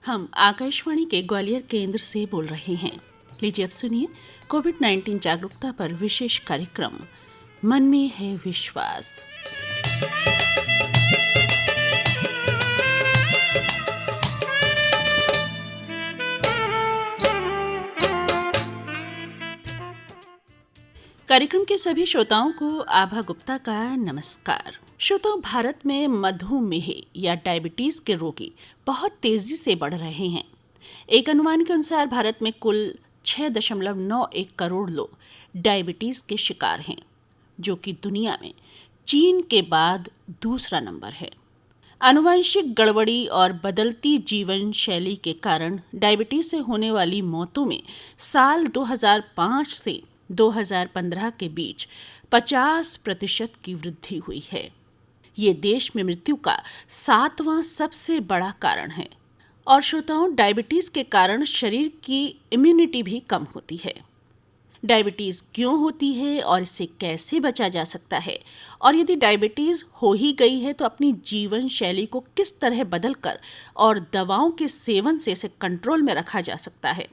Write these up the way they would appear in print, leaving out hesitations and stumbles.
हम आकाशवाणी के ग्वालियर केंद्र से बोल रहे हैं। लीजिए अब सुनिए कोविड-19 जागरूकता पर विशेष कार्यक्रम मन में है विश्वास। कार्यक्रम के सभी श्रोताओं को आभा गुप्ता का नमस्कार। श्रोताओं, भारत में मधुमेह या डायबिटीज के रोगी बहुत तेजी से बढ़ रहे हैं। एक अनुमान के अनुसार भारत में कुल 6.91 करोड़ लोग डायबिटीज के शिकार हैं, जो कि दुनिया में चीन के बाद दूसरा नंबर है। आनुवंशिक गड़बड़ी और बदलती जीवन शैली के कारण डायबिटीज से होने वाली मौतों में साल 2005 से 2015 के बीच 50% की वृद्धि हुई है। ये देश में मृत्यु का 7वां सबसे बड़ा कारण है। और श्रोताओं, डायबिटीज के कारण शरीर की इम्यूनिटी भी कम होती है। डायबिटीज क्यों होती है और इससे कैसे बचा जा सकता है, और यदि डायबिटीज हो ही गई है तो अपनी जीवन शैली को किस तरह बदलकर और दवाओं के सेवन से इसे कंट्रोल में रखा जा सकता है,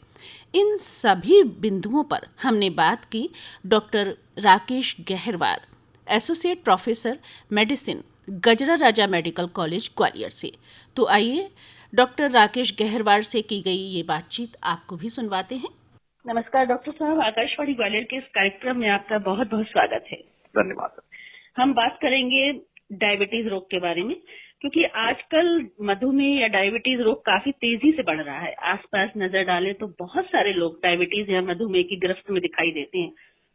इन सभी बिंदुओं पर हमने बात की doctor Rakesh Gaharwar, associate professor medicine, गजरा राजा मेडिकल कॉलेज ग्वालियर से। तो आइए डॉक्टर राकेश गहरवार से की गई ये बातचीत आपको भी सुनवाते हैं। नमस्कार डॉक्टर साहब, आकाशवाणी ग्वालियर के इस कार्यक्रम में आपका बहुत बहुत स्वागत है। धन्यवाद। हम बात करेंगे डायबिटीज रोग के बारे में, क्योंकि आजकल मधुमेह या डायबिटीज रोग काफी तेजी से बढ़ रहा है। आसपास नजर डालें तो बहुत सारे लोग डायबिटीज या मधुमेह की गिरफ्त में दिखाई देते हैं।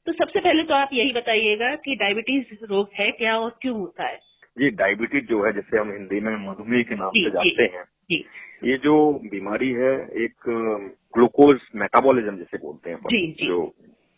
तो सबसे पहले तो आप यही बताइएगा कि डायबिटीज रोग है क्या और क्यों होता है। जी, डायबिटीज जो है, जिसे हम हिंदी में मधुमेह के नाम से जानते हैं, जी ये जो बीमारी है एक ग्लूकोज मेटाबॉलिज्म जिसे बोलते हैं जी जी जो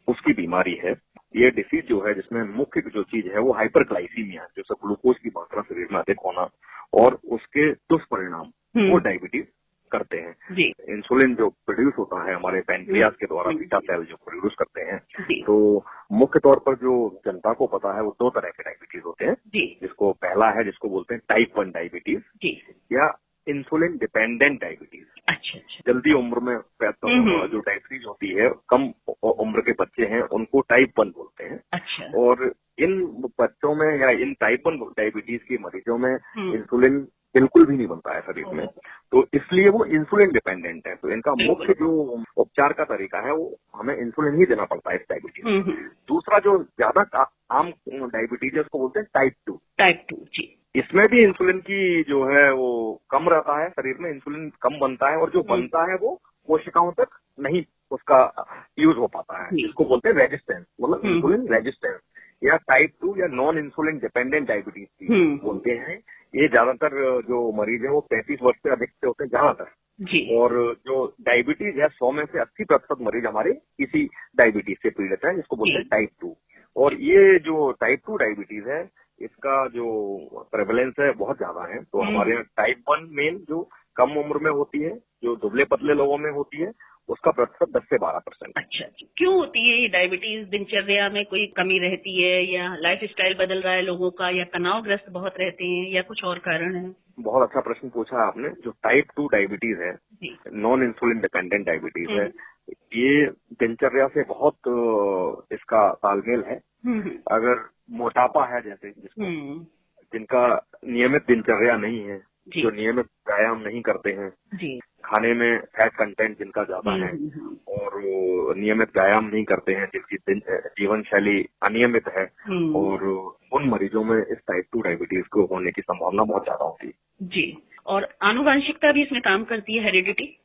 उसकी बीमारी है। ये डिसीज जो है जिसमें मुख्य जो चीज है वो हाइपरग्लाइसीमिया, जो ग्लूकोज की मात्रा शरीर में अधिक होना और उसके दुष्परिणाम वो डायबिटीज करते हैं। जी इंसुलिन जो प्रोड्यूस होता है हमारे पैनक्रियाज के द्वारा, बीटा सेल जो प्रोड्यूस करते हैं, जी तो मुख्य तौर पर जो जनता को पता है वो दो तरह के डायबिटीज होते हैं। जी जिसको पहला है जिसको बोलते हैं टाइप 1 डायबिटीज जी या इंसुलिन डिपेंडेंट डायबिटीज। अच्छा अच्छा जल्दी उम्र में जो डायबिटीज होती है, कम उम्र के बच्चे हैं उनको टाइप 1 बोलते हैं। अच्छा और इन बच्चों में या इन टाइप 1 डायबिटीज के मरीजों में हम्म। इंसुलिन बिल्कुल भी नहीं बनता है शरीर में, तो इसलिए वो इंसुलिन डिपेंडेंट है। तो इनका मुख्य जो उपचार का तरीका है वो हमें इंसुलिन ही देना पड़ता है इस डायबिटीज में। दूसरा जो ज्यादा आम डायबिटीज है उसको बोलते हैं टाइप 2 जी। इसमें भी इंसुलिन की जो है वो कम रहता है, शरीर में इंसुलिन कम बनता है और जो बनता है वो कोशिकाओं तक नहीं उसका यूज हो पाता है, जिसको बोलते हैं रेजिस्टेंस, मतलब इंसुलिन रेजिस्टेंस या टाइप 2 या नॉन इंसुलिन डिपेंडेंट डायबिटीज भी बोलते हैं। ये ज्यादातर जो मरीज है वो 35 वर्ष से अधिक से होते हैं ज्यादातर जी। और जो डायबिटीज है 100 में से 80% मरीज हमारे इसी डायबिटीज से पीड़ित है, जिसको बोलते हैं टाइप 2। और ये जो टाइप 2 डायबिटीज है इसका जो प्रेवलेंस है बहुत ज्यादा है। तो हमारे यहाँ टाइप 1 मेन जो कम उम्र में होती है, जो दुबले पतले लोगों में होती है, उसका प्रतिशत 10 से 12%। अच्छा, क्यों होती है ये डायबिटीज? दिनचर्या में कोई कमी रहती है या लाइफ स्टाइल बदल रहा है लोगों का, या तनावग्रस्त बहुत रहते हैं, या कुछ और कारण है? बहुत अच्छा प्रश्न पूछा आपने। जो टाइप 2 डायबिटीज है, नॉन इंसुलिन डिपेंडेंट डायबिटीज है, ये दिनचर्या से बहुत इसका तालमेल है। अगर मोटापा है जैसे जिनका नियमित दिनचर्या नहीं है, जो नियमित व्यायाम नहीं करते हैं, खाने में फैट कंटेंट जिनका ज्यादा है और वो नियमित व्यायाम नहीं करते हैं, जिनकी जीवन शैली अनियमित है, और उन मरीजों में इस टाइप 2 डायबिटीज को होने की संभावना बहुत ज्यादा होती है। जी। और आनुवंशिकता भी इसमें काम करती है, हेरिडिटी?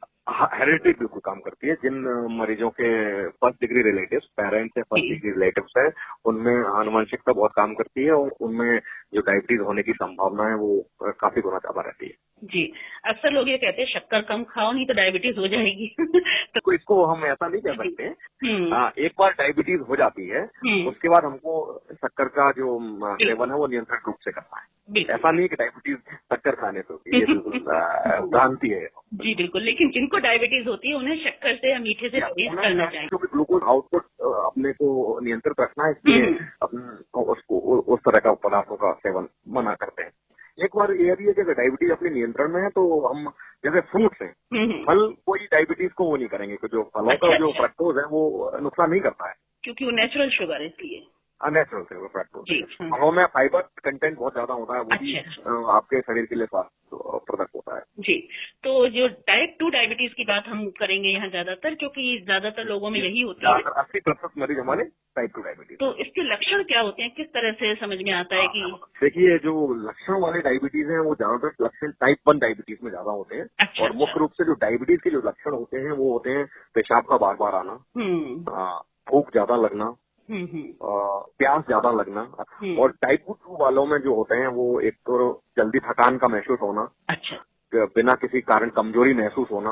हेरिडिटी बिल्कुल काम करती है। जिन मरीजों के फर्स्ट डिग्री रिलेटिव्स, पेरेंट्स से फर्स्ट डिग्री रिलेटिव्स है, उनमें आनुवंशिकता बहुत काम करती है और उनमें जो डायबिटीज होने की संभावना है वो काफी गुना ज्यादा रहती है। जी। अक्सर लोग ये कहते हैं शक्कर कम खाओ नहीं तो डायबिटीज हो जाएगी। तो इसको हम ऐसा नहीं कह सकते। एक बार डायबिटीज हो जाती है उसके बाद हमको शक्कर का जो सेवन है वो नियंत्रित रूप से करना है। ऐसा नहीं कि डायबिटीज शक्कर खाने से होती है, ये बिल्कुल भ्रांति है। जी बिल्कुल, लेकिन जिनको डायबिटीज होती है उन्हें शक्कर से या मीठे से परहेज करना चाहिए, क्योंकि ग्लूकोज आउटपुट अपने को नियंत्रित रखना है, इसलिए उसको उस तरह का पदार्थों का सेवन मना करते हैं। एक बार ये भी है कि अगर डायबिटीज अपने नियंत्रण में है तो हम जैसे फ्रूट्स हैं, फल कोई डायबिटीज को वो नहीं करेंगे, क्योंकि जो फलों का जो फ्रक्टोज है वो नुकसान नहीं करता है, क्योंकि वो नेचुरल शुगर है इसलिए। अननेचुरल से वो फ्रक्टोज। फलों में फाइबर कंटेंट बहुत ज्यादा होता है, वो भी आपके शरीर के लिए स्वास्थ्यप्रदक होता है। जी, तो जो टाइप 2 डायबिटीज की बात हम करेंगे यहाँ ज्यादातर, क्योंकि ज्यादातर लोगों में यही होती है। 80% मरीज हमारे टाइप 2 डायबिटीज। तो इसके लक्षण क्या होते हैं, किस तरह से समझ में आता है कि? देखिए, जो लक्षण वाले डायबिटीज हैं वो ज्यादातर लक्षण टाइप 1 डायबिटीज में ज्यादा होते हैं। और मुख्य रूप से जो डायबिटीज के जो लक्षण होते हैं वो होते हैं पेशाब का बार बार आना, भूख ज्यादा लगना, प्यास ज्यादा लगना, और टाइप 2 वालों में जो होते हैं वो एक तो जल्दी थकान का महसूस होना, बिना किसी कारण कमजोरी महसूस होना,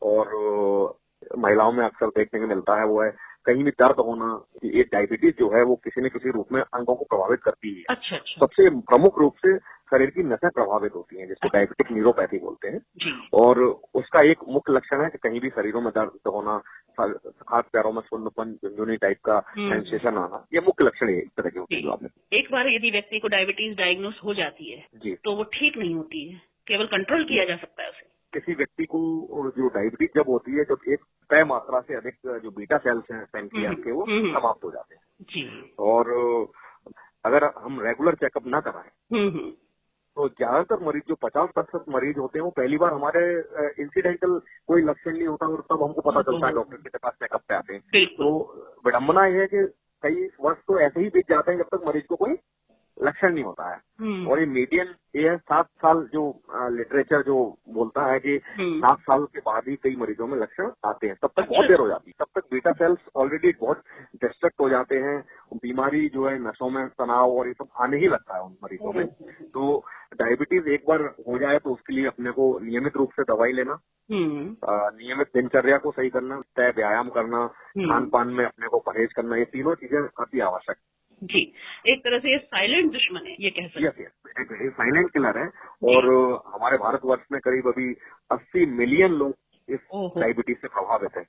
और महिलाओं में अक्सर देखने को मिलता है वो है कहीं भी दर्द होना। ये डायबिटीज जो है वो किसी न किसी रूप में अंगों को प्रभावित करती है। सबसे प्रमुख रूप से शरीर की नसें प्रभावित होती हैं, जिसको डायबिटिक न्यूरोपैथी बोलते हैं। और उसका एक मुख्य लक्षण है कि कहीं भी शरीरों में दर्द होना, हाथ पैरों में सुन्नपन, झुनझुनी टाइप का सेंसेशन आना, ये मुख्य लक्षण है इस तरह के होते हैं। एक बार यदि व्यक्ति को डायबिटीज डायग्नोस हो जाती है जी, तो वो ठीक नहीं होती है, केवल कंट्रोल किया जा सकता है उसे। किसी व्यक्ति को जो डायबिटीज जब होती है, जब एक तय मात्रा से अधिक जो बीटा सेल्स हैं पैनक्रियास के वो समाप्त हो जाते हैं जी। और अगर हम रेगुलर चेकअप ना कराएं तो ज्यादातर मरीज जो 50% मरीज होते हैं वो पहली बार हमारे इंसिडेंटल कोई लक्षण नहीं होता और तब हमको पता चलता है डॉक्टर के पास चेकअप पे आते हैं। तो विडम्बना ये है कि कई वर्ष तो ऐसे ही बीत जाते हैं जब तक मरीज को कोई लक्षण नहीं होता है। और ये मीडियन ये है 7 साल, जो लिटरेचर जो बोलता है कि 7 साल के बाद ही कई मरीजों में लक्षण आते हैं, तब तक बहुत देर हो जाती है, तब तक बीटा सेल्स ऑलरेडी बहुत डिस्ट्रक्ट हो जाते हैं, बीमारी जो है नसों में तनाव और ये सब आने ही लगता है उन मरीजों में। तो डायबिटीज एक बार हो जाए तो उसके लिए अपने को नियमित रूप से दवाई लेना, नियमित दिनचर्या को सही करना, तय व्यायाम करना, खान पान में अपने को परहेज करना, ये तीनों चीजें काफी आवश्यक जी। एक तरह से ये साइलेंट दुश्मन है, ये कह सकते हैं। एक साइलेंट किलर है। और हमारे भारतवर्ष में करीब अभी 80 मिलियन लोग इस डायबिटीज से प्रभावित है।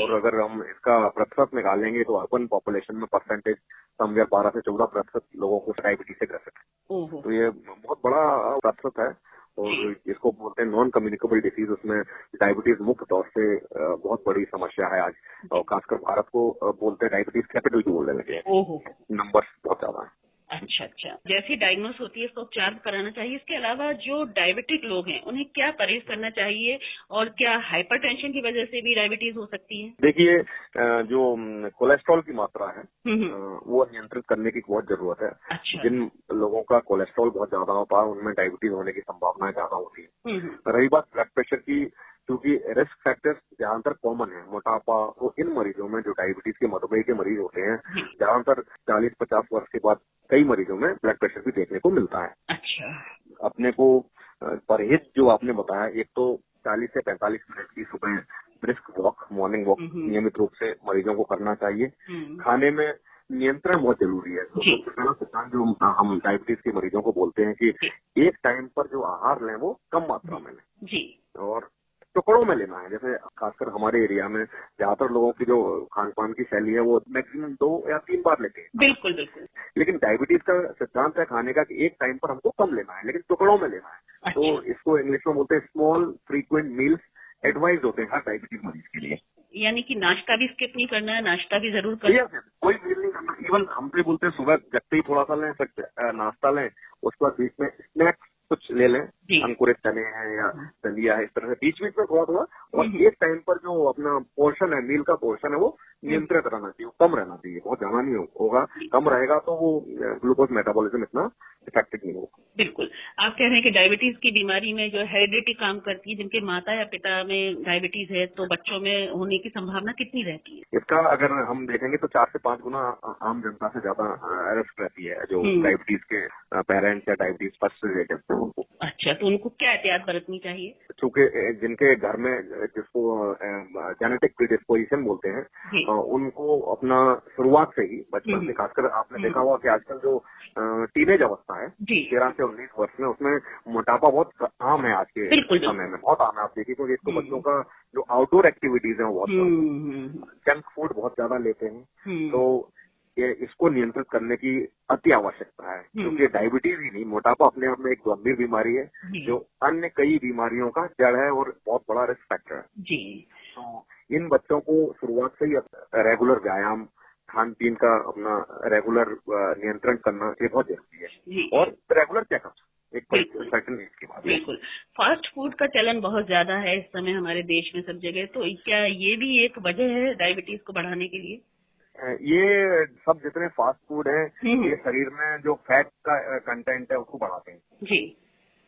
और अगर हम इसका प्रतिशत निकालेंगे तो अर्बन पॉपुलेशन में परसेंटेज समझे 12 से 14% लोगों को डायबिटीज से ग्रसित है। तो ये बहुत बड़ा प्रतिशत है। और इसको बोलते हैं नॉन कम्युनिकेबल डिसीज, उसमें डायबिटीज मुख्य तौर से बहुत बड़ी समस्या है आज। और खासकर भारत को बोलते हैं डायबिटीज कैपिटल भी बोलने लगे हैं, नंबर बहुत ज्यादा है। अच्छा, जैसी डायग्नोस होती है इसको उपचार कराना चाहिए। इसके अलावा जो डायबिटिक लोग हैं उन्हें क्या परहेज करना चाहिए, और क्या हाइपरटेंशन की वजह से भी डायबिटीज हो सकती है? देखिए, जो कोलेस्ट्रॉल की मात्रा है वो नियंत्रित करने की बहुत जरूरत है। जिन लोगों का कोलेस्ट्रॉल बहुत ज्यादा होता है उनमें डायबिटीज होने की संभावनाएं ज्यादा होती है। रही बात ब्लड प्रेशर की, क्योंकि रिस्क फैक्टर्स ज्यादातर कॉमन है, मोटापा, तो इन मरीजों में जो डायबिटीज के मधुमेह के मरीज होते हैं ज्यादातर 40-50 वर्ष के बाद कई मरीजों में ब्लड प्रेशर भी देखने को मिलता है। अपने को परहेज जो आपने बताया, एक तो 40 से 45 मिनट की सुबह ब्रिस्क वॉक, मॉर्निंग वॉक नियमित रूप से मरीजों को करना चाहिए। खाने में नियंत्रण बहुत जरूरी है। तो सबसे पहला सिद्धांत जो हम डायबिटीज के मरीजों को बोलते हैं कि एक टाइम पर जो आहार लें वो कम मात्रा में लें और टुकड़ों में लेना है। जैसे खासकर हमारे एरिया में ज्यादातर लोगों की जो खान पान की शैली है वो मैक्सिमम 2 या 3 बार लेते हैं। बिल्कुल। लेकिन डायबिटीज का सिद्धांत है खाने का कि एक टाइम पर हमको कम लेना है, लेकिन टुकड़ों में लेना है। तो इसको इंग्लिश में बोलते हैं स्मॉल फ्रीक्वेंट मील्स एडवाइज होते हैं हर डायबिटीज मरीज के लिए। यानी कि नाश्ता भी स्किप नहीं करना है, नाश्ता भी जरूर करना, कोई मील नहीं करना। इवन हम पे बोलते हैं सुबह जगते ही थोड़ा सा लें, नाश्ता लें, उसके बाद बीच में स्नैक्स कुछ ले लें, अंकुरित चने हैं या दलिया है, इस तरह से बीच बीच में थोड़ा थोड़ा। और एक टाइम पर जो अपना पोर्शन है, मील का पोर्शन है, वो नियंत्रित रहना चाहिए, कम रहना चाहिए, बहुत ज्यादा नहीं होगा। कम रहेगा तो वो ग्लूकोज मेटाबॉलिज्म इतना इफेक्टिव नहीं होगा। बिल्कुल। आप कह रहे हैं कि डायबिटीज की बीमारी में जो हेरिडिटी काम करती है, जिनके माता या पिता में डायबिटीज है तो बच्चों में होने की संभावना कितनी रहती है? इसका अगर हम देखेंगे तो 4 से 5 गुना आम जनता से ज्यादा रिस्क रहती है जो डायबिटीज के पेरेंट्स या डायबिटीज फर्स्ट रिलेटिव है उनको। अच्छा, तो उनको क्या एहतियात बरतनी चाहिए? क्योंकि जिनके घर में जिसको जेनेटिक प्रीडिस्पोजिशन बोलते हैं, उनको अपना शुरुआत से ही बचपन से, खासकर आपने देखा होगा कि आजकल जो टीनेज अवस्था है 13 से 19 वर्ष में, उसमें मोटापा बहुत आम है आज के समय में, बहुत आम है। आप देखिए तो एक तो बच्चों का जो आउटडोर एक्टिविटीज है वो बहुत जंक फूड बहुत ज्यादा लेते हैं। तो ये इसको नियंत्रित करने की अति आवश्यकता है, क्योंकि डायबिटीज ही नहीं, मोटापा अपने आप में एक गंभीर बीमारी है जो अन्य कई बीमारियों का जड़ है और बहुत बड़ा रिस्क फैक्टर है जी। तो इन बच्चों को शुरुआत से ही रेगुलर व्यायाम, खान पीन का अपना रेगुलर नियंत्रण करना ये बहुत जरूरी है और रेगुलर चेकअप एक सर्टेन एज के बाद। बिल्कुल। फास्ट फूड का चलन बहुत ज्यादा है इस समय हमारे देश में सब जगह, तो क्या ये भी एक वजह है डायबिटीज को बढ़ाने के लिए? ये सब जितने फास्ट फूड है ये शरीर में जो फैट का कंटेंट है उसको बढ़ाते हैं जी,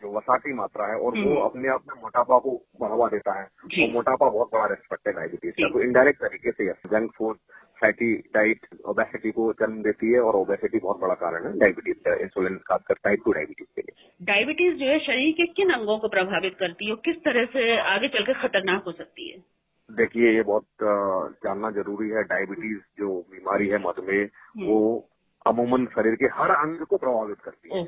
जो वसा की मात्रा है, और वो अपने आप में मोटापा को बढ़ावा देता है और मोटापा बहुत बड़ा रिस्क फैक्टर है डायबिटीज का। तो इनडायरेक्ट तरीके से junk food, fatty diet obesity को जन्म देती है और ओबेसिटी बहुत बड़ा कारण है डायबिटीज का, इंसुलिन खासकर टाइप 2 डायबिटीज के लिए। डायबिटीज जो है शरीर के किन अंगों को प्रभावित करती है और किस तरह से आगे चलकर खतरनाक हो सकती है? देखिए, ये बहुत जानना जरूरी है। डायबिटीज जो बीमारी है, मधुमेह, वो अमूमन शरीर के हर अंग को प्रभावित करती है।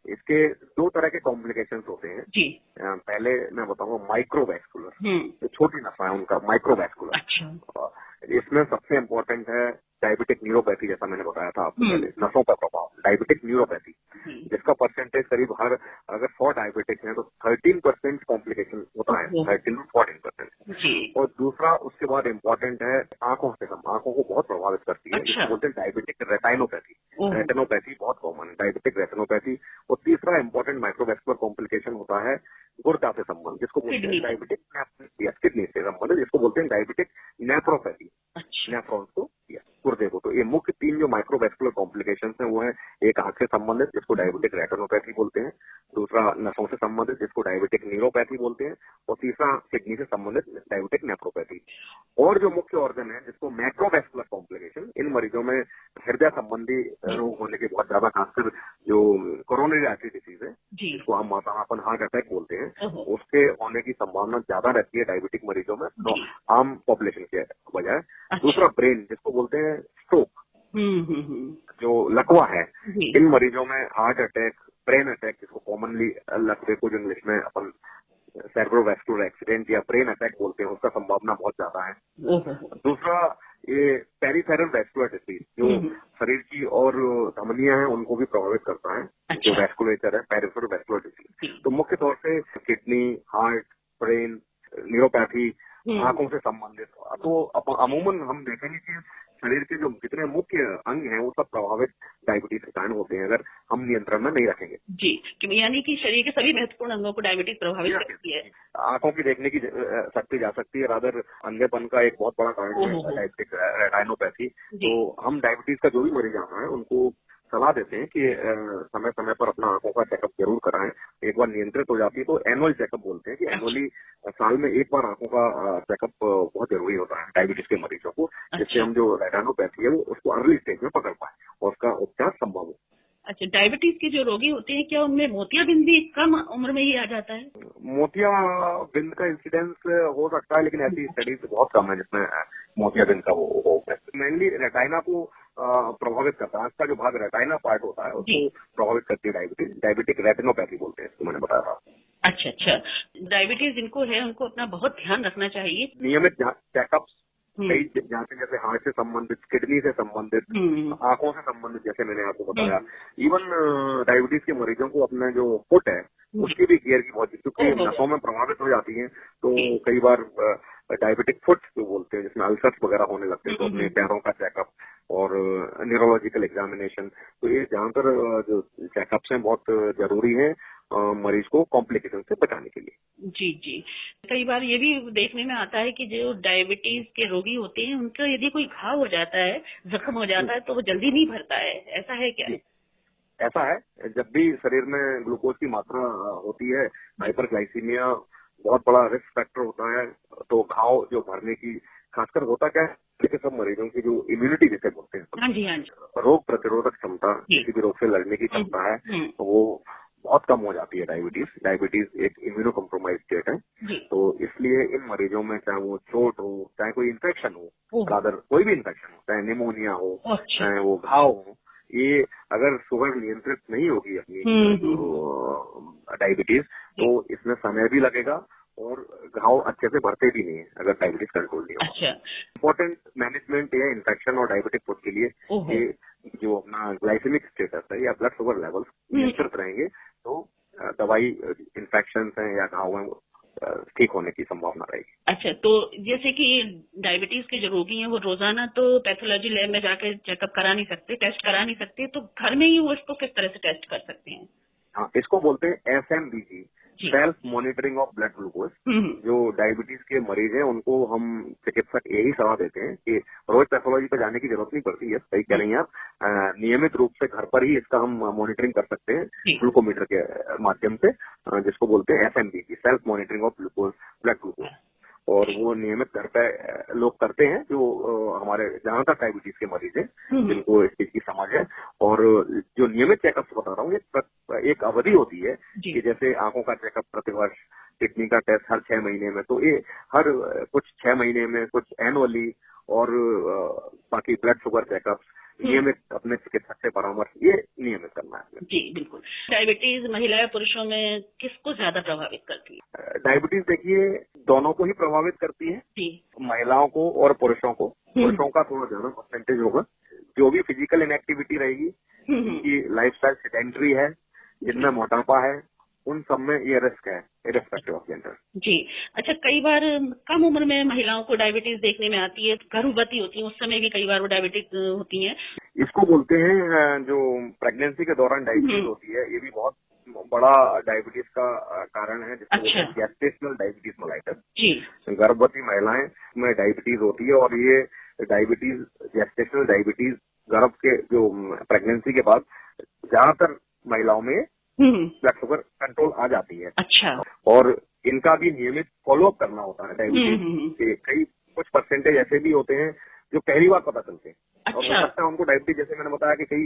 इसके दो तरह के कॉम्प्लिकेशंस होते हैं जी। पहले मैं बताऊंगा माइक्रोवैस्कुलर, जो छोटी नसा है उनका माइक्रोवैस्कुलर। अच्छा। इसमें सबसे इम्पोर्टेंट है डायबिटिक न्यूरोपैथी, जैसा मैंने बताया था आपको पहले, नसों का प्रभाव, डायबिटिक न्यूरोपैथी, जिसका परसेंटेज करीब अगर 100 डायबिटिक हैं तो 13% कॉम्प्लिकेशन होता है, 13 to 14%। और दूसरा उसके बाद इम्पोर्टेंट है आंखों को बहुत प्रभावित करती है, जिसको बोलते हैं डायबिटिक रेटाइनोपैथी। रेटिनोपैथी बहुत कॉमन है, डायबिटिक रेटिनोपैथी। और तीसरा इम्पोर्टेंट माइक्रोवैस्कुलर कॉम्प्लिकेशन होता है गुर्दा से संबंधित, जिसको बोलते हैं डायबिटिक किडनी से संबंधित, जिसको बोलते हैं डायबिटिक नेफ्रोपैथी। नेफ्रॉन्स को, गुर्दे को। तो ये मुख्य तीन जो माइक्रोवैस्कुलर कॉम्प्लिकेशन है वो है, एक आंख से संबंधित जिसको डायबिटिक रेटिनोपैथी बोलते हैं, दूसरा नसों से संबंधित जिसको डायबिटिक न्यूरोपैथी बोलते हैं, और तीसरा किडनी से संबंधित डायबिटिक नेफ्रोपैथी। और जो मुख्य ऑर्गन है जिसको मैक्रोवैस्कुलर कॉम्प्लिकेशन, इन मरीजों में हृदय संबंधी रोग होने के बहुत ज्यादा, खासकर जो कोरोनरी आर्टरी डिसीज है जिसको हम अपन हार्ट अटैक बोलते हैं, उसके होने की संभावना ज्यादा रहती है डायबिटिक मरीजों में तो आम पॉपुलेशन के बजाय। दूसरा ब्रेन, जिसको बोलते हैं स्ट्रोक, जो लकवा है, इन मरीजों में हार्ट अटैक, ब्रेन अटैक, जिसको कॉमनली लकवे को जो इंग्लिश में अपन सेरेब्रोवैस्कुलर एक्सीडेंट या ब्रेन अटैक बोलते हैं, उसका संभावना बहुत ज्यादा है। दूसरा ये पेरिफेरल वैस्कुलर डिसीज, जो शरीर की और धमनियां हैं उनको भी प्रभावित करता है, जो वैस्कुलेचर है, पेरिफेरल वैस्कुलर डिसीज। तो मुख्य तौर से किडनी, हार्ट, ब्रेन, न्यूरोपैथी, आंखों से संबंधित। तो अमूमन हम देखेंगे कि शरीर के जो जितने मुख्य अंग हैं वो सब प्रभावित डायबिटीज के कारण होते हैं, अगर हम नियंत्रण में नहीं रखेंगे। जी, यानी कि शरीर के सभी महत्वपूर्ण अंगों को डायबिटीज प्रभावित करती है। आंखों की देखने की शक्ति जा सकती है, रादर अंधेपन का एक बहुत बड़ा कारण है डायबिटिक रेटाइनोपैथी। तो हम डायबिटीज का जो भी मरीज आ रहा है उनको सलाह देते हैं कि समय समय पर अपना आंखों का चेकअप जरूर कराएं। एक बार नियंत्रित हो जाती है तो एनुअल चेकअप बोलते हैं कि एनुअली साल में एक बार आंखों का चेकअप बहुत जरूरी होता है डायबिटीज के मरीजों को, जिससे हम जो रेटाइनोपैथी है वो उसको अर्ली स्टेज में पकड़ पाए और उसका उपचार संभव हो। अच्छा, डायबिटीज के जो रोगी होते हैं क्या उनमें मोतियाबिंद भी कम उम्र में ही आ जाता है? मोतियाबिंद का इंसिडेंस हो सकता है, लेकिन ऐसी स्टडीज बहुत कम है जिसमें मोतियाबिंद का वो हो। मेनली रेटाइना को प्रभावित करता है, इसका जो भाग रेटाइना पार्ट होता है उसको प्रभावित करती है डायबिटीज, डायबिटिक रेटिनोपैथी बोलते हैं इसको, मैंने बताया था। अच्छा, डायबिटीज जिनको है उनको अपना बहुत ध्यान रखना चाहिए। नियमित चेकअप कई जांचें, जैसे हार्ट से संबंधित, किडनी से संबंधित, आंखों से संबंधित, जैसे मैंने आपको बताया। इवन डायबिटीज के मरीजों को अपना जो फुट है उसकी भी केयर की बहुत, क्योंकि नसों में प्रभावित हो जाती है तो कई बार डायबिटिक फुट जो बोलते हैं, जिसमें अल्सर्स वगैरह होने लगते हैं, तो अपने पैरों का चेकअप और न्यूरोलॉजिकल एग्जामिनेशन, तो ये ज्यादातर जो चेकअप्स हैं बहुत जरूरी है मरीज को कॉम्प्लिकेशन से बचाने के लिए। जी। कई बार ये भी देखने में आता है कि जो डायबिटीज के रोगी होते हैं उनका यदि कोई घाव हो जाता है, जख्म हो जाता है, तो वो जल्दी नहीं भरता है, ऐसा है क्या? ऐसा है, जब भी शरीर में ग्लूकोज की मात्रा होती है, हाइपरग्लाइसीमिया बहुत बड़ा रिस्क फैक्टर होता है, तो घाव जो भरने की, खासकर होता क्या है कि सब मरीजों की जो इम्यूनिटी जिसे बोलते हैं, हाँ जी, रोग प्रतिरोधक क्षमता, किसी भी रोग से लड़ने की क्षमता है, तो वो बहुत कम हो जाती है। डायबिटीज एक इम्यूनो कॉम्प्रोमाइज स्टेट है, तो इसलिए इन मरीजों में चाहे वो चोट हो, चाहे कोई इन्फेक्शन हो, रादर कोई भी इन्फेक्शन हो, चाहे निमोनिया हो, चाहे वो घाव हो, ये अगर शुगर नियंत्रित नहीं होगी अपनी डायबिटीज, तो इसमें समय भी लगेगा और घाव अच्छे से भरते भी नहीं है अगर डायबिटीज कंट्रोल नहीं होगा। अच्छा। इम्पोर्टेंट मैनेजमेंट है इन्फेक्शन और डायबिटिक फूड के लिए कि जो अपना ग्लाइसेमिक स्टेटस है या ब्लड शुगर लेवल्स नियंत्रित रहेंगे तो दवाई इन्फेक्शन है या घाव है ठीक होने की संभावना रहेगी। अच्छा, तो जैसे कि डायबिटीज के जो रोगी हैं वो रोजाना तो पैथोलॉजी लैब में जाकर चेकअप करा नहीं सकते, टेस्ट करा नहीं सकते, तो घर में ही वो इसको किस तरह से टेस्ट कर सकते हैं? हाँ, इसको बोलते हैं SMBG, self monitoring of blood glucose. जो डायबिटीज के मरीज हैं उनको हम चिकित्सक यही सलाह देते हैं कि रोज पैथोलॉजी पे जाने की जरूरत नहीं पड़ती है, सही कह रही हैं आप। नियमित रूप से घर पर ही इसका हम मॉनिटरिंग कर सकते हैं ग्लूकोमीटर के माध्यम से, जिसको बोलते हैं SMBG, self monitoring of glucose, blood glucose. और वो नियमित घर पे लोग करते हैं जो हमारे ज्यादातर डायबिटीज के मरीज हैं जिनको इस चीज की समझ है। और जो नियमित चेकअप बता रहा हूँ एक अवधि होती है कि जैसे आंखों का चेकअप प्रतिवर्ष, किडनी का टेस्ट हर 6 महीने में, तो ये हर कुछ 6 महीने में, कुछ एनुअली, और बाकी ब्लड शुगर चेकअप्स नियमित अपने चिकित्सक से परामर्श ये नियमित करना है। जी बिल्कुल। डायबिटीज महिलाएं पुरुषों में किसको ज्यादा प्रभावित करती है? डायबिटीज देखिए दोनों को ही प्रभावित करती है जी, महिलाओं को और पुरुषों को। पुरुषों का थोड़ा ज्यादा परसेंटेज होगा। जो भी फिजिकल इनएक्टिविटी रहेगी, उनकी लाइफस्टाइल सेडेंटरी है, जिनमें मोटापा है, उन सब में ये रिस्क है इर्रेस्पेक्टिव ऑफ जेंडर। जी। अच्छा, कई बार कम उम्र में महिलाओं को डायबिटीज देखने में आती है, गर्भवती होती है उस समय भी कई बार वो डायबिटिक होती हैं। इसको बोलते हैं जो प्रेगनेंसी के दौरान डायबिटीज होती है, ये भी बहुत बड़ा डायबिटीज का कारण है, जिसको बोलते हैं जेस्टेशनल डायबिटीज मेलाइटस। जी। गर्भवती महिलाएं में डायबिटीज होती है और ये डायबिटीज, जेस्टेशनल डायबिटीज गर्भ के जो प्रेगनेंसी के बाद ज्यादातर महिलाओं में ब्लड शुगर कंट्रोल आ जाती है। अच्छा। और इनका भी नियमित फॉलोअप करना होता है। डायबिटीज के कई कुछ परसेंटेज ऐसे भी होते हैं जो पहली बार पता चलते हैं। अच्छा। और हो सकता है उनको डायबिटीज, जैसे मैंने बताया कि कई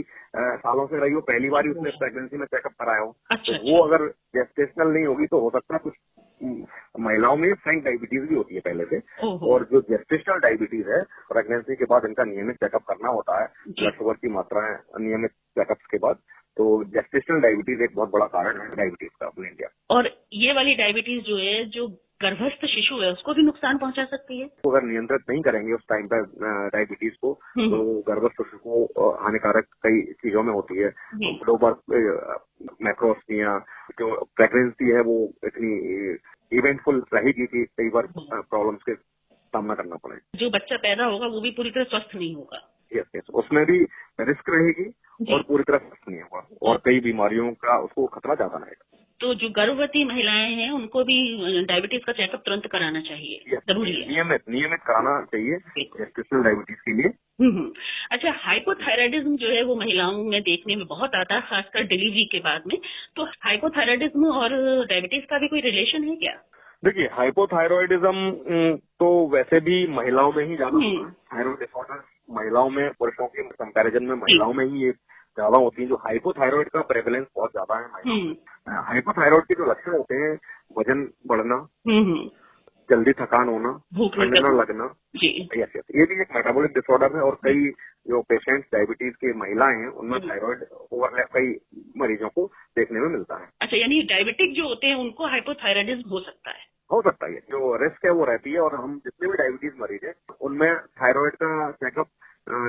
सालों से रही हो, पहली बार ही उसने प्रेगनेंसी में चेकअप कराया हो। अच्छा, तो वो अगर जेस्टेशनल नहीं होगी तो हो सकता है कुछ महिलाओं में फ्रैंक डायबिटीज भी होती है पहले से। और जो जेस्टेशनल डायबिटीज है, प्रेगनेंसी के बाद इनका नियमित चेकअप करना होता है, ब्लड शुगर की मात्राएं नियमित चेकअप के बाद। तो जेस्टेशनल डायबिटीज एक बहुत बड़ा कारण है डायबिटीज का अपने इंडिया। और ये वाली डायबिटीज जो है, जो गर्भस्थ शिशु है, उसको भी नुकसान पहुंचा सकती है? तो अगर नियंत्रित नहीं करेंगे उस टाइम पर डायबिटीज को, तो गर्भस्थ शिशु को हानिकारक कई चीजों में होती है। ग्लोबल मैक्रोस्मिया, जो प्रेगनेंसी है वो इतनी इवेंटफुल रहेगी कि कई बार प्रॉब्लम्स के सामना करना पड़े। जो बच्चा पैदा होगा वो भी पूरी तरह स्वस्थ नहीं होगा। यस, उसमें भी रिस्क रहेगी और पूरी तरह स्वस्थ नहीं होगा और कई बीमारियों का उसको खतरा ज्यादा रहेगा। तो जो गर्भवती महिलाएं हैं उनको भी डायबिटीज का चेकअप तुरंत कराना चाहिए, जरूरी है? नियमित कराना चाहिए जेस्टेशनल डायबिटीज के लिए। अच्छा, हाइपोथायराइडिज्म जो है वो महिलाओं में देखने में बहुत आता है, खासकर डिलीवरी के बाद में। तो हाइपोथायराइडिज्म और डायबिटीज का भी कोई रिलेशन है क्या? देखिए, हाइपोथायरॉयडिज्म तो वैसे भी महिलाओं में ही ज्यादा, थायराइड डिसऑर्डर महिलाओं में पुरुषों के कंपैरिजन में महिलाओं में ही ये ज्यादा होती है। जो हाइपोथायरॉइड का प्रेवलेंस बहुत ज्यादा है महिलाओं में। हाइपोथायरॉइड के जो लक्षण होते हैं, वजन बढ़ना, जल्दी थकान होना, ठंड न लगना, यस, ये भी एक मेटाबॉलिक डिसऑर्डर है। और कई जो पेशेंट्स डायबिटीज के महिलाएं हैं उनमें थायराइड ओवरलैप कई मरीजों को देखने में मिलता है। अच्छा, यानी डायबिटिक जो होते हैं उनको हाइपोथायराइडिज्म हो सकता है? हो सकता है, जो रिस्क है वो रहती है। और हम जितने भी डायबिटीज मरीज हैं उनमें थायराइड का चेकअप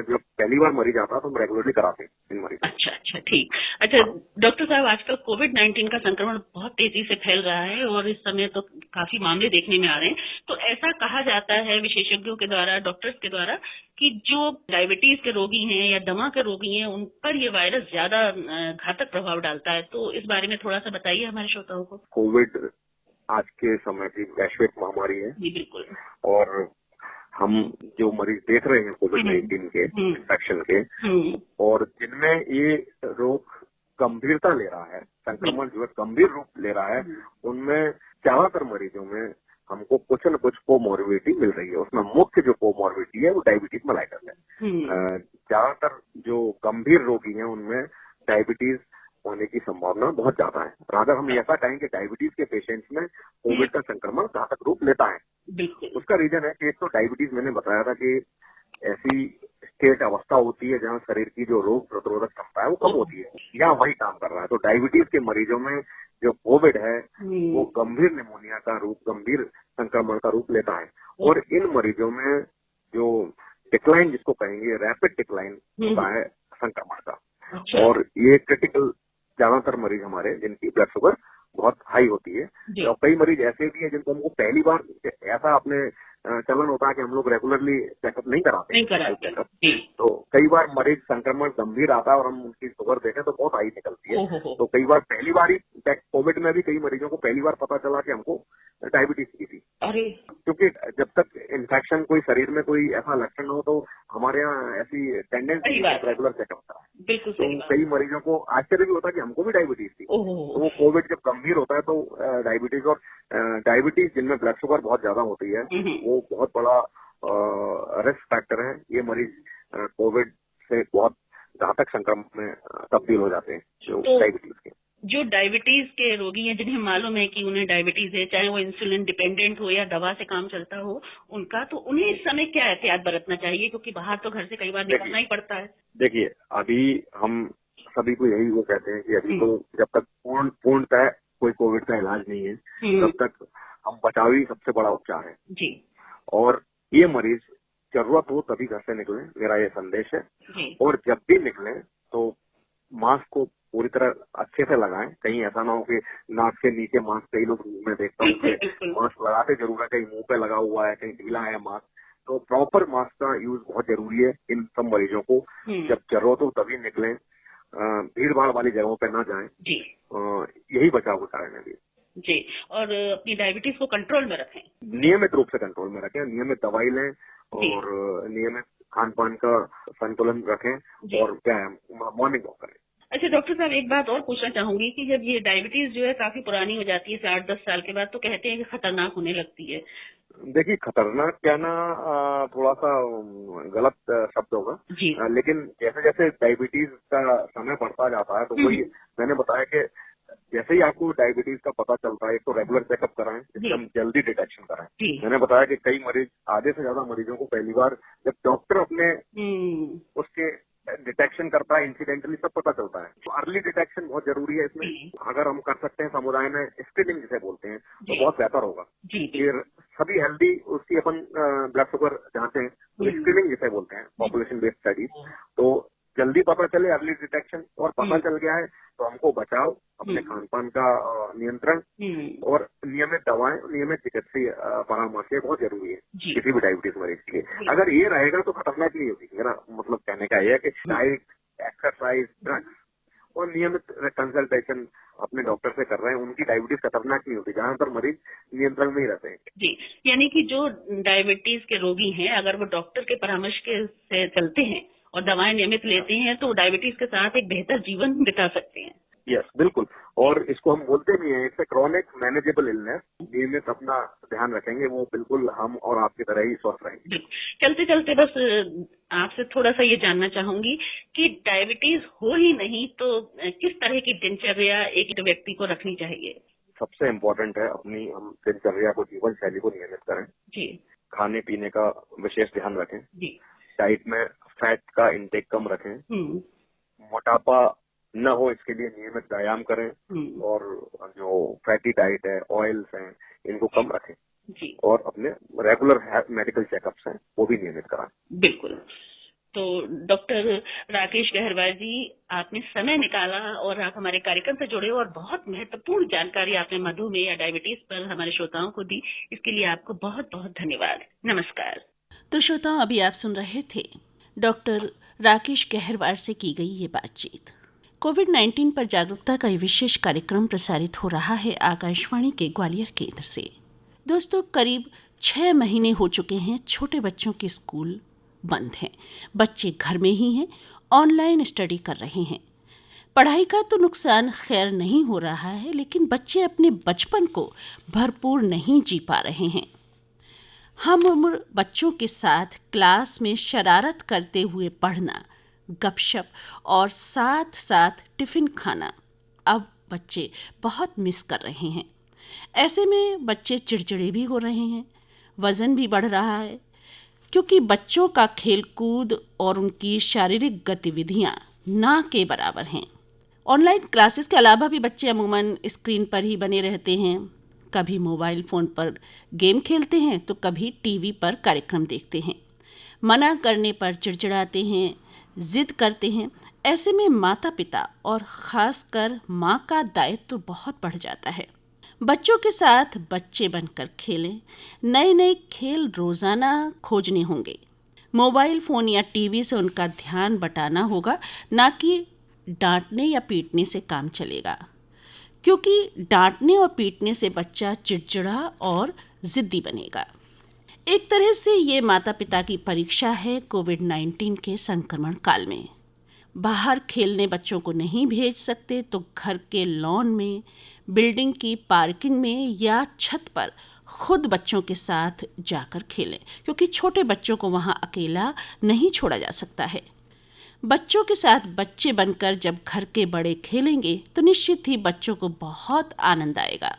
जब पहली बार मरीज आता है तो हम रेगुलरली कराते हैं इन मरीजों। अच्छा, ठीक। अच्छा डॉक्टर साहब, आजकल कोविड-19 का संक्रमण बहुत तेजी से फैल रहा है और इस समय तो काफी मामले देखने में आ रहे हैं। तो ऐसा कहा जाता है विशेषज्ञों के द्वारा, डॉक्टर्स के द्वारा, कि जो डायबिटीज के रोगी हैं या दमा के रोगी हैं उन पर ये वायरस ज्यादा घातक प्रभाव डालता है। तो इस बारे में थोड़ा सा बताइए हमारे श्रोताओं को। कोविड आज के समय की वैश्विक महामारी है। जी बिल्कुल। और हम जो मरीज देख रहे हैं कोविड-19 के इन्फेक्शन के, और जिनमें ये रोग गंभीरता ले रहा है, संक्रमण जो है गंभीर रूप ले रहा है, उनमें ज्यादातर मरीजों में हमको कुछ न कुछ कोमॉर्बिडिटी मिल रही है। उसमें मुख्य जो कोमॉर्बिडिटी है वो डायबिटीज मेलाइटस है। ज्यादातर जो गंभीर रोगी हैं उनमें डायबिटीज होने की संभावना बहुत ज्यादा है। अगर हम ऐसा कहें कि डायबिटीज के पेशेंट्स में कोविड का संक्रमण घातक रूप लेता है, उसका रीजन है कि एक तो डायबिटीज, मैंने बताया था कि ऐसी स्टेट अवस्था होती है जहां शरीर की जो रोग प्रतिरोधक क्षमता है वो कम होती है, यहाँ वही काम कर रहा है। तो डायबिटीज के मरीजों में जो कोविड है वो गंभीर निमोनिया का रूप, गंभीर संक्रमण का रूप लेता है। और इन मरीजों में जो डिक्लाइन जिसको कहेंगे, रैपिड डिक्लाइन होता है संक्रमण का। और ये क्रिटिकल ज्यादातर मरीज हमारे जिनकी ब्लड शुगर बहुत हाई होती है, और कई मरीज ऐसे भी हैं जिनको हमको पहली बार, ऐसा अपने चलन होता है कि हम लोग रेगुलरली चेकअप नहीं कराते चेकअप, तो कई बार मरीज संक्रमण गंभीर आता है और हम उनकी शुगर देखें तो बहुत हाई निकलती है। तो कई बार पहली बार ही, कोविड में भी कई मरीजों को पहली बार पता चला कि हमको डायबिटीज की थी। क्योंकि जब तक इन्फेक्शन कोई शरीर में कोई ऐसा लक्षण हो तो हमारे यहाँ ऐसी टेंडेंसी रेगुलर चेकअप कराए। तो कई मरीजों को आश्चर्य भी होता है कि हमको भी डायबिटीज थी। तो वो कोविड जब गंभीर होता है तो डायबिटीज, और डायबिटीज जिनमें ब्लड शुगर बहुत ज्यादा होती है वो बहुत बड़ा रिस्क फैक्टर है। ये मरीज कोविड से बहुत घातक संक्रमण में तब्दील हो जाते हैं जो डायबिटीज के। जो डायबिटीज के रोगी हैं जिन्हें मालूम है कि उन्हें डायबिटीज है, चाहे वो इंसुलिन डिपेंडेंट हो या दवा से काम चलता हो उनका, तो उन्हें इस समय क्या एहतियात बरतना चाहिए, क्योंकि बाहर तो घर से कई बार निकलना ही पड़ता है। देखिए, अभी हम सभी को यही वो कहते हैं कि अभी तो जब तक पूर्णतः कोई कोविड का इलाज नहीं है तब तक हम बचाव ही सबसे बड़ा उपचार है जी। और ये मरीज जरूरत हो तभी घर से निकले, मेरा ये संदेश है। और जब भी निकले तो मास्क को पूरी तरह अच्छे से लगाएं। कहीं ऐसा ना हो कि नाक से नीचे मास्क, कई लोग मैं देखता हूँ कि मास्क लगाते जरूर है, कहीं मुंह पे लगा हुआ है, कहीं ढीला है मास्क। तो प्रॉपर मास्क का यूज बहुत जरूरी है इन सब मरीजों को। जब जरूरत हो तभी निकलें, भीड़ भाड़ वाली जगहों पे ना जाएं जी। यही बचाव का कारण है जी। और अपनी डायबिटीज को कंट्रोल में रखें, नियमित रूप से कंट्रोल में रखें, नियमित दवाई लें और नियमित खान पान का संतुलन रखें और व्यायाम, मॉर्निंग वॉक करें। अच्छा डॉक्टर साहब, एक बात और पूछना चाहूंगी कि जब ये डायबिटीज जो है काफी पुरानी हो जाती है, 8-10 साल के बाद, तो कहते हैं कि खतरनाक होने लगती है। देखिए, खतरनाक कहना थोड़ा सा गलत शब्द होगा, लेकिन जैसे जैसे डायबिटीज का समय बढ़ता जाता है तो वही मैंने बताया कि जैसे ही आपको डायबिटीज का पता चलता है, एक तो रेगुलर चेकअप कराएं, एकदम जल्दी डिटेक्शन कराएं। मैंने बताया कि कई मरीज, आधे से ज्यादा मरीजों को पहली बार जब डॉक्टर अपने उसके डिटेक्शन करता है, इंसिडेंटली सब पता चलता है। तो अर्ली डिटेक्शन बहुत जरूरी है इसमें। अगर हम कर सकते हैं समुदाय में स्क्रीनिंग जिसे बोलते हैं तो बहुत बेहतर होगा। फिर सभी हेल्दी उसकी अपन ब्लड शुगर जांचें, स्क्रीनिंग जिसे बोलते हैं, पॉपुलेशन बेस्ड स्टडी, तो जल्दी पता चले, अर्ली डिटेक्शन। और पता चल गया है तो हमको बचाव, अपने खान पान का नियंत्रण और नियमित दवाएं, नियमित चिकित्सीय परामर्श बहुत जरूरी है किसी भी डायबिटीज मरीज के लिए। अगर ये रहेगा तो खतरनाक नहीं होगी। मेरा मतलब कहने का ये है कि डाइट, एक्सरसाइज, ड्रग्स और नियमित कंसल्टेशन अपने डॉक्टर से कर रहे हैं, उनकी डायबिटीज खतरनाक नहीं होती। ज्यादातर मरीज नियंत्रण में ही रहते हैं जी। यानी कि जो डायबिटीज के रोगी हैं, अगर वो डॉक्टर के परामर्श के से चलते हैं और दवाएं नियमित लेते हैं तो डायबिटीज के साथ एक बेहतर जीवन बिता सकते हैं। यस, बिल्कुल। और इसको हम बोलते भी हैं, इट्स क्रॉनिक मैनेजेबल इलनेस। नियमित अपना ध्यान रखेंगे वो बिल्कुल हम और आपकी तरह ही स्वस्थ रहेंगे। चलते चलते बस आपसे थोड़ा सा ये जानना चाहूंगी कि डायबिटीज हो ही नहीं तो किस तरह की दिनचर्या एक व्यक्ति को रखनी चाहिए? सबसे इम्पोर्टेंट है अपनी हम दिनचर्या को, जीवन शैली को नियमित करें जी। खाने पीने का विशेष ध्यान रखें जी। डाइट में फैट का इंटेक कम रखें, मोटापा न हो इसके लिए नियमित व्यायाम करें और जो फैटी डाइट है, ऑयल्स हैं, इनको कम रखें जी। और अपने रेगुलर मेडिकल चेकअप्स हैं वो भी नियमित कराएं। बिल्कुल। तो डॉक्टर राकेश गहरवार जी, आपने समय निकाला और आप हमारे कार्यक्रम से जुड़े और बहुत महत्वपूर्ण जानकारी आपने मधुमेह या डायबिटीज पर हमारे श्रोताओं को दी। इसके लिए आपको बहुत बहुत धन्यवाद। नमस्कार। तो श्रोताओं, अभी आप सुन रहे थे डॉक्टर राकेश गहरवार से की गई ये बातचीत। कोविड-19 पर जागरूकता का ये विशेष कार्यक्रम प्रसारित हो रहा है आकाशवाणी के ग्वालियर केंद्र से। दोस्तों, करीब 6 महीने हो चुके हैं छोटे बच्चों के स्कूल बंद हैं। बच्चे घर में ही हैं, ऑनलाइन स्टडी कर रहे हैं। पढ़ाई का तो नुकसान खैर नहीं हो रहा है, लेकिन बच्चे अपने बचपन को भरपूर नहीं जी पा रहे हैं। हम उम्र बच्चों के साथ क्लास में शरारत करते हुए पढ़ना, गपशप और साथ साथ टिफिन खाना अब बच्चे बहुत मिस कर रहे हैं। ऐसे में बच्चे चिड़चिड़े भी हो रहे हैं, वज़न भी बढ़ रहा है, क्योंकि बच्चों का खेलकूद और उनकी शारीरिक गतिविधियां ना के बराबर हैं। ऑनलाइन क्लासेस के अलावा भी बच्चे अमूमन स्क्रीन पर ही बने रहते हैं। कभी मोबाइल फ़ोन पर गेम खेलते हैं तो कभी टीवी पर कार्यक्रम देखते हैं। मना करने पर चिड़चिड़ाते हैं, जिद करते हैं। ऐसे में माता पिता और ख़ासकर माँ का दायित्व तो बहुत बढ़ जाता है। बच्चों के साथ बच्चे बनकर खेलें। नए नए खेल रोज़ाना खोजने होंगे। मोबाइल फ़ोन या टीवी से उनका ध्यान बटाना होगा, ना कि डांटने या पीटने से काम चलेगा, क्योंकि डांटने और पीटने से बच्चा चिड़चिड़ा और ज़िद्दी बनेगा। एक तरह से ये माता पिता की परीक्षा है कोविड-19 के संक्रमण काल में। बाहर खेलने बच्चों को नहीं भेज सकते तो घर के लॉन में, बिल्डिंग की पार्किंग में या छत पर खुद बच्चों के साथ जाकर खेलें, क्योंकि छोटे बच्चों को वहाँ अकेला नहीं छोड़ा जा सकता है। बच्चों के साथ बच्चे बनकर जब घर के बड़े खेलेंगे तो निश्चित ही बच्चों को बहुत आनंद आएगा।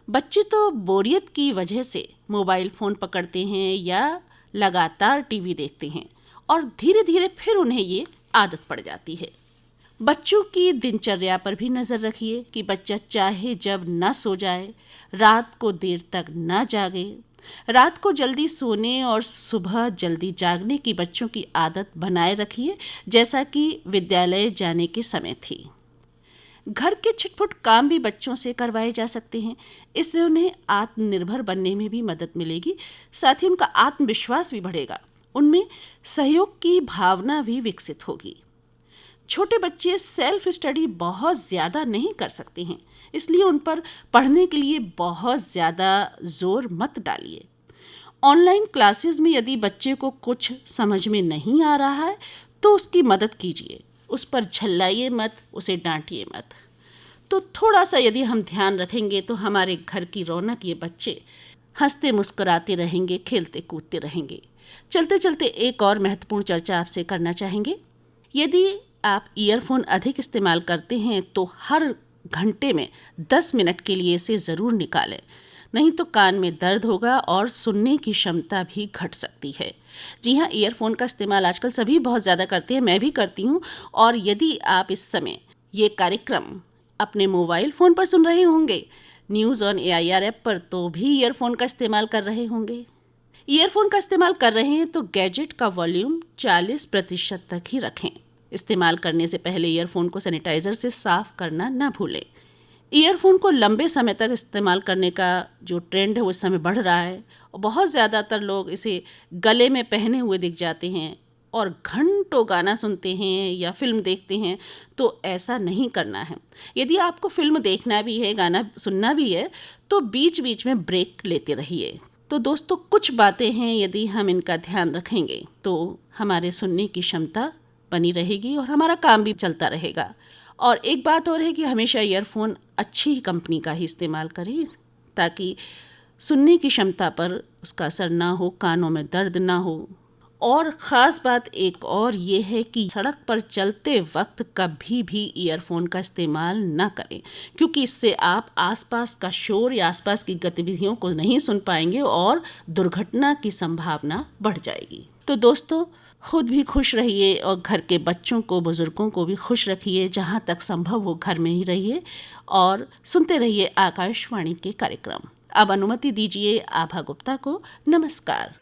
बच्चे तो बोरियत की वजह से मोबाइल फ़ोन पकड़ते हैं या लगातार टीवी देखते हैं और धीरे धीरे फिर उन्हें ये आदत पड़ जाती है। बच्चों की दिनचर्या पर भी नज़र रखिए कि बच्चा चाहे जब न सो जाए, रात को देर तक न जागे। रात को जल्दी सोने और सुबह जल्दी जागने की बच्चों की आदत बनाए रखिए, जैसा कि विद्यालय जाने के समय थी। घर के छिटपुट काम भी बच्चों से करवाए जा सकते हैं। इससे उन्हें आत्मनिर्भर बनने में भी मदद मिलेगी, साथ ही उनका आत्मविश्वास भी बढ़ेगा। उनमें सहयोग की भावना भी विकसित होगी। छोटे बच्चे सेल्फ स्टडी बहुत ज़्यादा नहीं कर सकते हैं, इसलिए उन पर पढ़ने के लिए बहुत ज़्यादा जोर मत डालिए। ऑनलाइन क्लासेस में यदि बच्चे को कुछ समझ में नहीं आ रहा है तो उसकी मदद कीजिए, उस पर झल्लाइए मत, उसे डांटिए मत। तो थोड़ा सा यदि हम ध्यान रखेंगे तो हमारे घर की रौनक ये बच्चे हंसते मुस्कुराते रहेंगे, खेलते कूदते रहेंगे। चलते चलते एक और महत्वपूर्ण चर्चा आपसे करना चाहेंगे। यदि आप ईयरफोन अधिक इस्तेमाल करते हैं तो हर घंटे में 10 मिनट के लिए इसे ज़रूर निकालें, नहीं तो कान में दर्द होगा और सुनने की क्षमता भी घट सकती है। जी हाँ, ईयरफोन का इस्तेमाल आजकल सभी बहुत ज़्यादा करते हैं, मैं भी करती हूँ। और यदि आप इस समय ये कार्यक्रम अपने मोबाइल फ़ोन पर सुन रहे होंगे, न्यूज़ ऑन AIR ऐप पर, तो भी ईयरफोन का इस्तेमाल कर रहे होंगे। ईयरफोन का इस्तेमाल कर रहे हैं तो गैजेट का वॉल्यूम 40% तक ही रखें। इस्तेमाल करने से पहले ईयरफोन को सैनिटाइज़र से साफ़ करना न भूलें। ईयरफोन को लंबे समय तक इस्तेमाल करने का जो ट्रेंड है वो इस समय बढ़ रहा है और बहुत ज़्यादातर लोग इसे गले में पहने हुए दिख जाते हैं और घंटों गाना सुनते हैं या फिल्म देखते हैं। तो ऐसा नहीं करना है। यदि आपको फिल्म देखना भी है, गाना सुनना भी है, तो बीच बीच में ब्रेक लेते रहिए। तो दोस्तों, कुछ बातें हैं, यदि हम इनका ध्यान रखेंगे तो हमारे सुनने की क्षमता बनी रहेगी और हमारा काम भी चलता रहेगा। और एक बात और है कि हमेशा ईयरफोन अच्छी कंपनी का ही इस्तेमाल करें, ताकि सुनने की क्षमता पर उसका असर ना हो, कानों में दर्द ना हो। और ख़ास बात एक और ये है कि सड़क पर चलते वक्त कभी भी ईयरफोन का इस्तेमाल ना करें, क्योंकि इससे आप आसपास का शोर या आसपास की गतिविधियों को नहीं सुन पाएंगे और दुर्घटना की संभावना बढ़ जाएगी। तो दोस्तों, खुद भी खुश रहिए और घर के बच्चों को, बुजुर्गों को भी खुश रखिए। जहाँ तक संभव हो घर में ही रहिए और सुनते रहिए आकाशवाणी के कार्यक्रम। अब अनुमति दीजिए आभा गुप्ता को। नमस्कार।